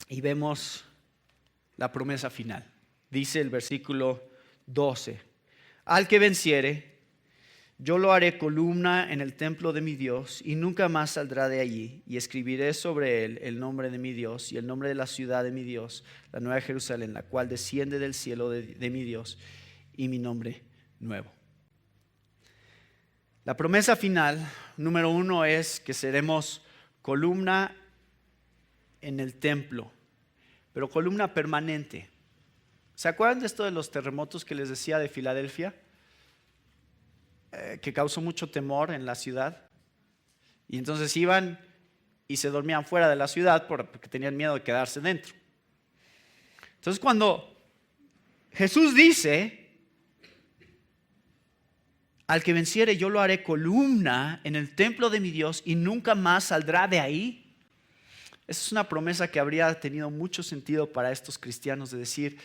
y vemos la promesa final. Dice el versículo 12: al que venciere, yo lo haré columna en el templo de mi Dios y nunca más saldrá de allí, y escribiré sobre él el nombre de mi Dios y el nombre de la ciudad de mi Dios, la nueva Jerusalén, la cual desciende del cielo de mi Dios, y mi nombre nuevo. La promesa final, número 1, es que seremos columna en el templo. pero columna permanente. ¿Se acuerdan de esto de los terremotos que les decía de Filadelfia? Que causó mucho temor en la ciudad. Y entonces iban y se dormían fuera de la ciudad porque tenían miedo de quedarse dentro. Entonces cuando Jesús dice, al que venciere yo lo haré columna en el templo de mi Dios y nunca más saldrá de ahí. Esa es una promesa que habría tenido mucho sentido para estos cristianos de decir,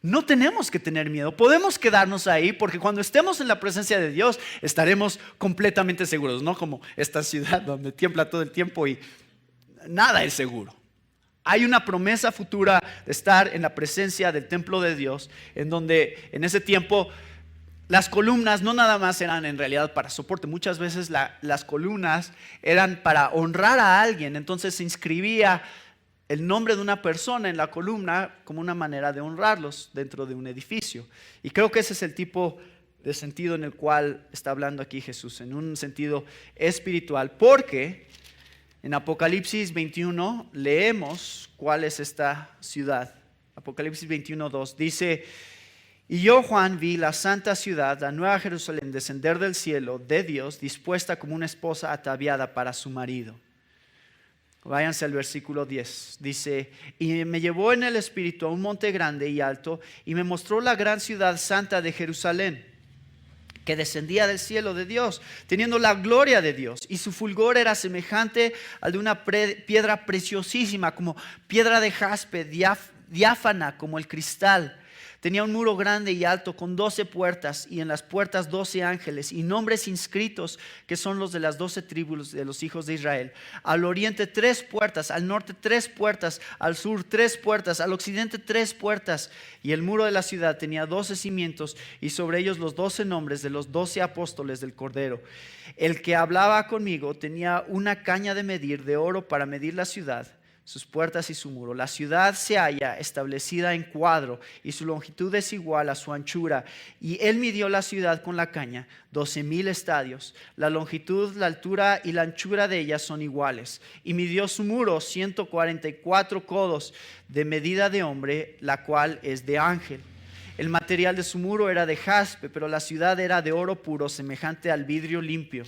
no tenemos que tener miedo, podemos quedarnos ahí porque cuando estemos en la presencia de Dios estaremos completamente seguros, no como esta ciudad donde tiembla todo el tiempo y nada es seguro. Hay una promesa futura de estar en la presencia del templo de Dios, en donde en ese tiempo las columnas no nada más eran en realidad para soporte, muchas veces las columnas eran para honrar a alguien, entonces se inscribía el nombre de una persona en la columna como una manera de honrarlos dentro de un edificio. Y creo que ese es el tipo de sentido en el cual está hablando aquí Jesús, en un sentido espiritual, porque en Apocalipsis 21 leemos cuál es esta ciudad. Apocalipsis 21:2 dice, y yo, Juan, vi la santa ciudad, la nueva Jerusalén, descender del cielo de Dios, dispuesta como una esposa ataviada para su marido. Váyanse al versículo 10. Dice, y me llevó en el espíritu a un monte grande y alto, y me mostró la gran ciudad santa de Jerusalén, que descendía del cielo de Dios, teniendo la gloria de Dios, y su fulgor era semejante al de una piedra preciosísima, como piedra de jaspe, diáfana como el cristal. Tenía un muro grande y alto con 12 puertas y en las puertas 12 ángeles y nombres inscritos que son los de las 12 tribus de los hijos de Israel. Al oriente 3 puertas, al norte 3 puertas, al sur 3 puertas, al occidente 3 puertas. Y el muro de la ciudad tenía 12 cimientos y sobre ellos los 12 nombres de los 12 apóstoles del Cordero. El que hablaba conmigo tenía una caña de medir de oro para medir la ciudad, sus puertas y su muro. La ciudad se halla establecida en cuadro y su longitud es igual a su anchura. Y él midió la ciudad con la caña, 12,000 estadios. La longitud, la altura y la anchura de ella son iguales. Y midió su muro 144 codos de medida de hombre, la cual es de ángel. El material de su muro era de jaspe, pero la ciudad era de oro puro, semejante al vidrio limpio.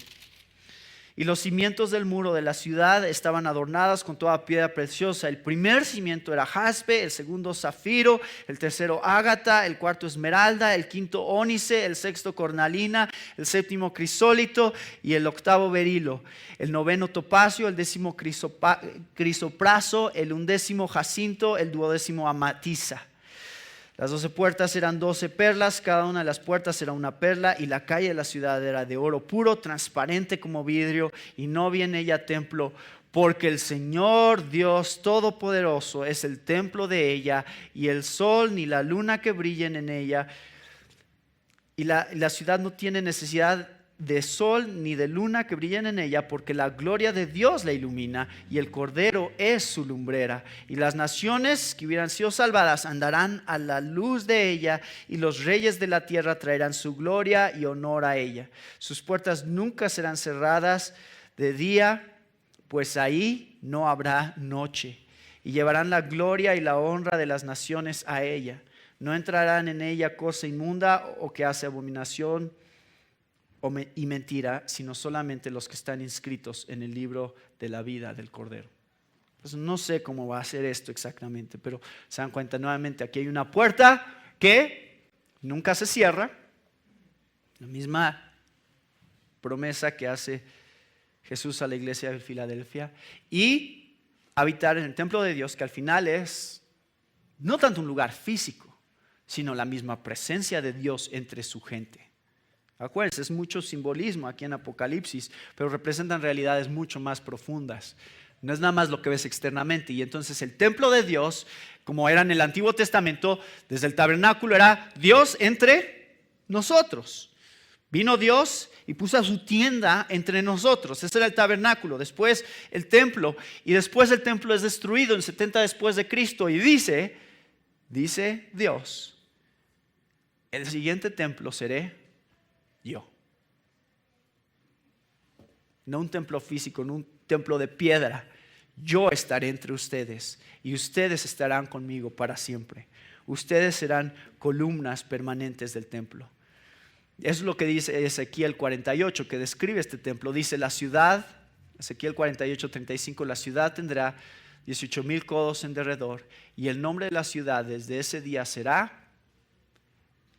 Y los cimientos del muro de la ciudad estaban adornadas con toda piedra preciosa. El primer cimiento era jaspe, el segundo zafiro, el tercero ágata, el cuarto esmeralda, el quinto ónice, el sexto cornalina, el séptimo crisólito y el octavo berilo, el noveno topacio, el décimo crisopraso, el undécimo jacinto, el duodécimo amatista. Las 12 puertas eran 12 perlas, cada una de las puertas era una perla, y la calle de la ciudad era de oro puro, transparente como vidrio, y no había en ella templo, porque el Señor Dios Todopoderoso es el templo de ella, y el sol ni la luna que brillen en ella. Y la ciudad no tiene necesidad de sol ni de luna que brillen en ella, porque la gloria de Dios la ilumina y el Cordero es su lumbrera. Y las naciones que hubieran sido salvadas andarán a la luz de ella, y los reyes de la tierra traerán su gloria y honor a ella. Sus puertas nunca serán cerradas de día, pues ahí no habrá noche. Y llevarán la gloria y la honra de las naciones a ella. No entrarán en ella cosa inmunda o que hace abominación y mentira, sino solamente los que están inscritos en el libro de la vida del Cordero. Pues no sé cómo va a ser esto exactamente, pero se dan cuenta nuevamente, aquí hay una puerta que nunca se cierra, la misma promesa que hace Jesús a la iglesia de Filadelfia, y habitar en el templo de Dios, que al final es no tanto un lugar físico, sino la misma presencia de Dios entre su gente. Acuérdense, es mucho simbolismo aquí en Apocalipsis, pero representan realidades mucho más profundas. No es nada más lo que ves externamente. Y entonces el templo de Dios, como era en el Antiguo Testamento, desde el tabernáculo era Dios entre nosotros. Vino Dios y puso su tienda entre nosotros. Ese era el tabernáculo. Después el templo. Y después el templo es destruido en 70 después de Cristo. Y dice Dios, el siguiente templo seré yo. No un templo físico, no un templo de piedra. Yo estaré entre ustedes y ustedes estarán conmigo para siempre. Ustedes serán columnas permanentes del templo. Eso es lo que dice Ezequiel 48, que describe este templo. Dice la ciudad, Ezequiel 48:35, la ciudad tendrá 18,000 codos en derredor, y el nombre de la ciudad desde ese día será: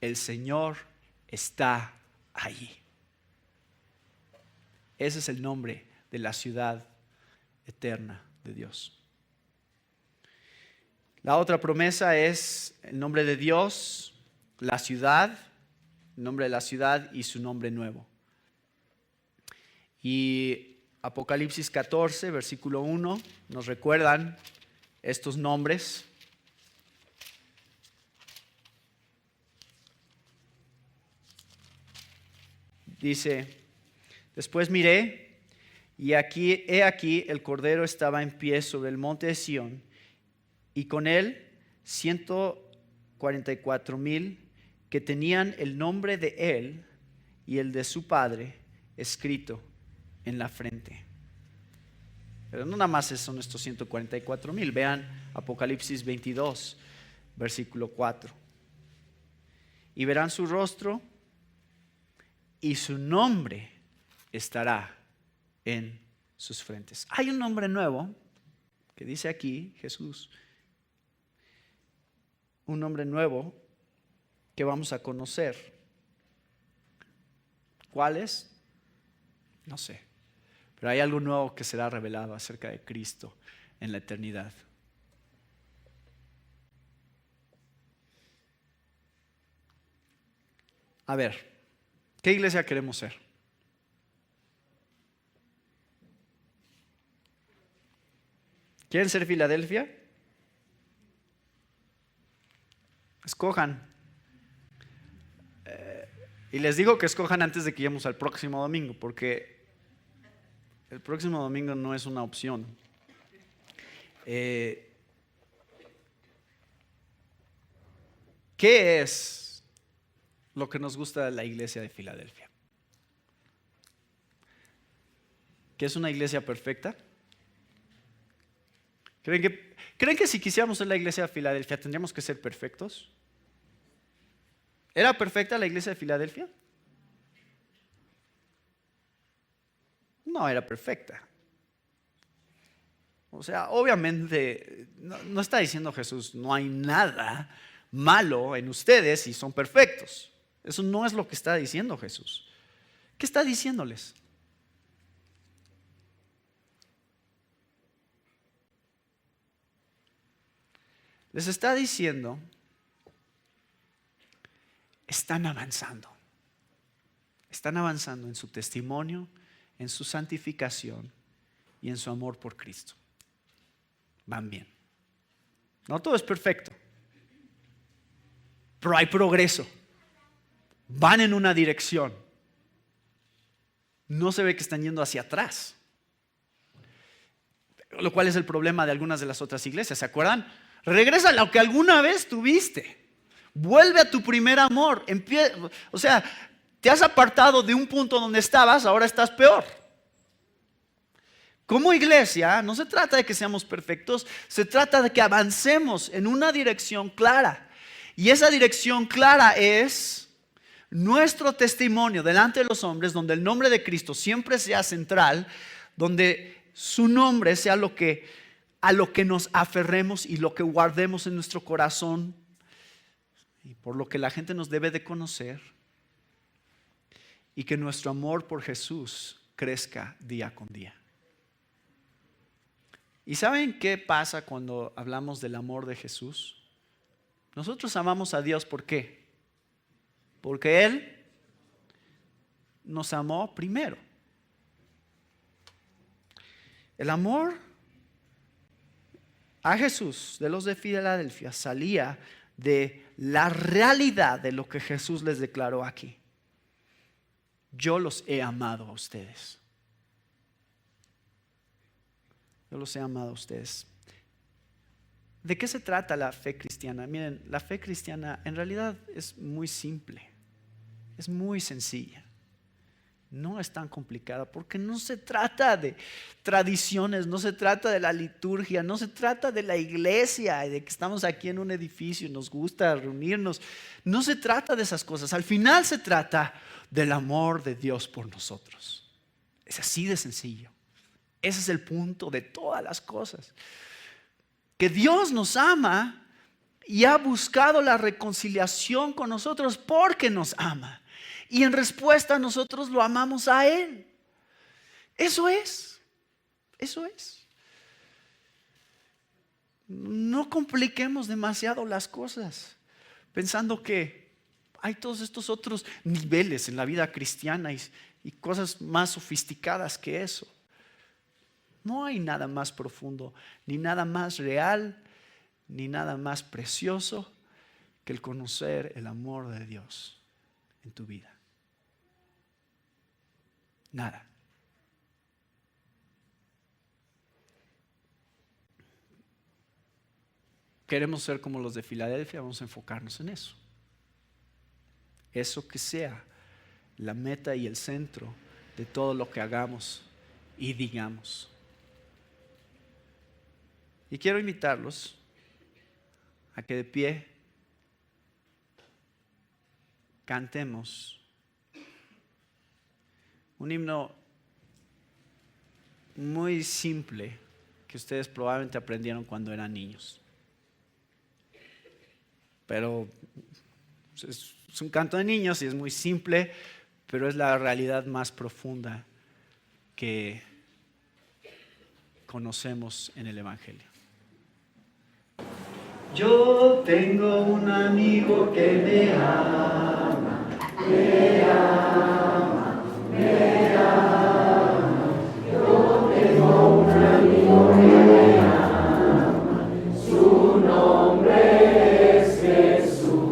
el Señor está allí. Ese es el nombre de la ciudad eterna de Dios. La otra promesa es el nombre de Dios, la ciudad, el nombre de la ciudad y su nombre nuevo. Y Apocalipsis 14, versículo 1, nos recuerdan estos nombres. Dice: después miré, y he aquí el Cordero estaba en pie sobre el monte de Sión, y con él 144,000 que tenían el nombre de él y el de su Padre escrito en la frente. Pero no nada más son estos 144,000. Vean Apocalipsis 22, versículo 4. Y verán su rostro, y su nombre estará en sus frentes. Hay un nombre nuevo que dice aquí Jesús. Un nombre nuevo que vamos a conocer. ¿Cuál es? No sé. Pero hay algo nuevo que será revelado acerca de Cristo en la eternidad. A ver, ¿qué iglesia queremos ser? ¿Quieren ser Filadelfia? Escojan. Y les digo que escojan antes de que lleguemos al próximo domingo, porque el próximo domingo no es una opción. ¿Qué es lo que nos gusta de la iglesia de Filadelfia? ¿Que es una iglesia perfecta? ¿Creen que si quisiéramos ser la iglesia de Filadelfia tendríamos que ser perfectos? ¿Era perfecta la iglesia de Filadelfia? No era perfecta. O sea, obviamente no está diciendo Jesús: no hay nada malo en ustedes y son perfectos. Eso no es lo que está diciendo Jesús. ¿Qué está diciéndoles? Les está diciendo: están avanzando. Están avanzando en su testimonio, en su santificación y en su amor por Cristo. Van bien. No todo es perfecto, pero hay progreso. Van en una dirección. No se ve que están yendo hacia atrás. Lo cual es el problema de algunas de las otras iglesias. ¿Se acuerdan? Regresa a lo que alguna vez tuviste. Vuelve a tu primer amor. O sea, te has apartado de un punto donde estabas, ahora estás peor. Como iglesia, no se trata de que seamos perfectos, se trata de que avancemos en una dirección clara. Y esa dirección clara es nuestro testimonio delante de los hombres, donde el nombre de Cristo siempre sea central, donde su nombre sea a lo que nos aferremos y lo que guardemos en nuestro corazón, y por lo que la gente nos debe de conocer, y que nuestro amor por Jesús crezca día con día. ¿Y saben qué pasa cuando hablamos del amor de Jesús? Nosotros amamos a Dios, ¿por qué? Porque Él nos amó primero. El amor a Jesús de los de Filadelfia salía de la realidad de lo que Jesús les declaró aquí. Yo los he amado a ustedes. Yo los he amado a ustedes. ¿De qué se trata la fe cristiana? Miren, la fe cristiana en realidad es muy simple. Es muy sencilla. no es tan complicada, porque no se trata de tradiciones, no se trata de la liturgia, no se trata de la iglesia, de que estamos aquí en un edificio y nos gusta reunirnos. No se trata de esas cosas. Al final se trata del amor de Dios por nosotros. Es así de sencillo. Ese es el punto de todas las cosas. Que Dios nos ama y ha buscado la reconciliación con nosotros porque nos ama. Y en respuesta nosotros lo amamos a Él. Eso es. No compliquemos demasiado las cosas, pensando que hay todos estos otros niveles en la vida cristiana y cosas más sofisticadas que eso. No hay nada más profundo, ni nada más real, ni nada más precioso que el conocer el amor de Dios en tu vida. Nada. Queremos ser como los de Filadelfia, vamos a enfocarnos en eso. Eso que sea la meta y el centro de todo lo que hagamos y digamos. Y quiero invitarlos a que de pie cantemos un himno muy simple que ustedes probablemente aprendieron cuando eran niños. Pero es un canto de niños y es muy simple, pero es la realidad más profunda que conocemos en el Evangelio. Yo tengo un amigo que me ama, me ama, me ama. Yo tengo un amigo que me ama, su nombre es Jesús.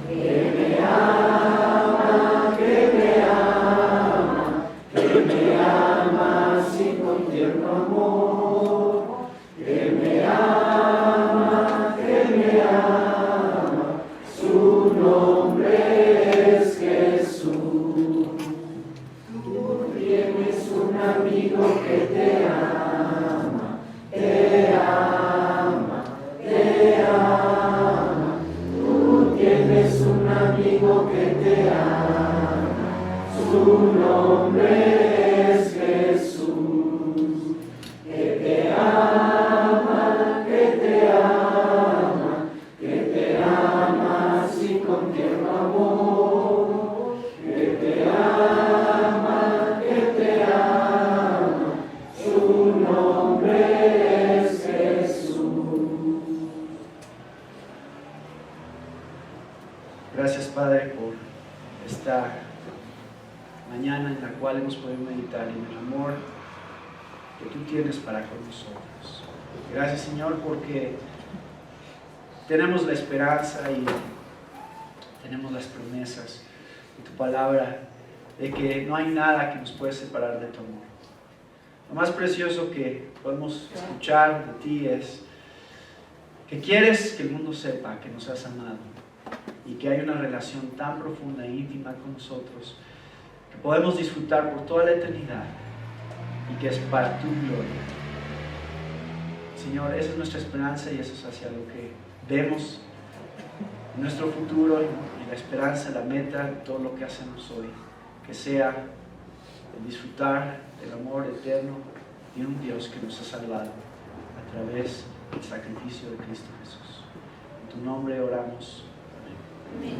Que me ama, que me ama, que me ama así con tierno amor, que me ama. Su nombre es Jesús. Tú tienes un amigo que te ama, te ama, te ama. Tú tienes un amigo que te ama, su nombre es Jesús. Que te ama, que te ama, que te ama así con tierno amor, que te ama, su nombre es Jesús. Gracias, Padre, por esta mañana en la cual hemos podido meditar en el amor que tú tienes para con nosotros. Gracias, Señor, porque tenemos la esperanza y tenemos las promesas de tu palabra de que no hay nada que nos puede separar de tu amor. Lo más precioso que podemos escuchar de ti es que quieres que el mundo sepa que nos has amado y que hay una relación tan profunda e íntima con nosotros que podemos disfrutar por toda la eternidad y que es para tu gloria. Señor, esa es nuestra esperanza y eso es hacia lo que vemos en nuestro futuro y la esperanza, la meta de todo lo que hacemos hoy, que sea el disfrutar del amor eterno de un Dios que nos ha salvado a través del sacrificio de Cristo Jesús. En tu nombre oramos. Amén.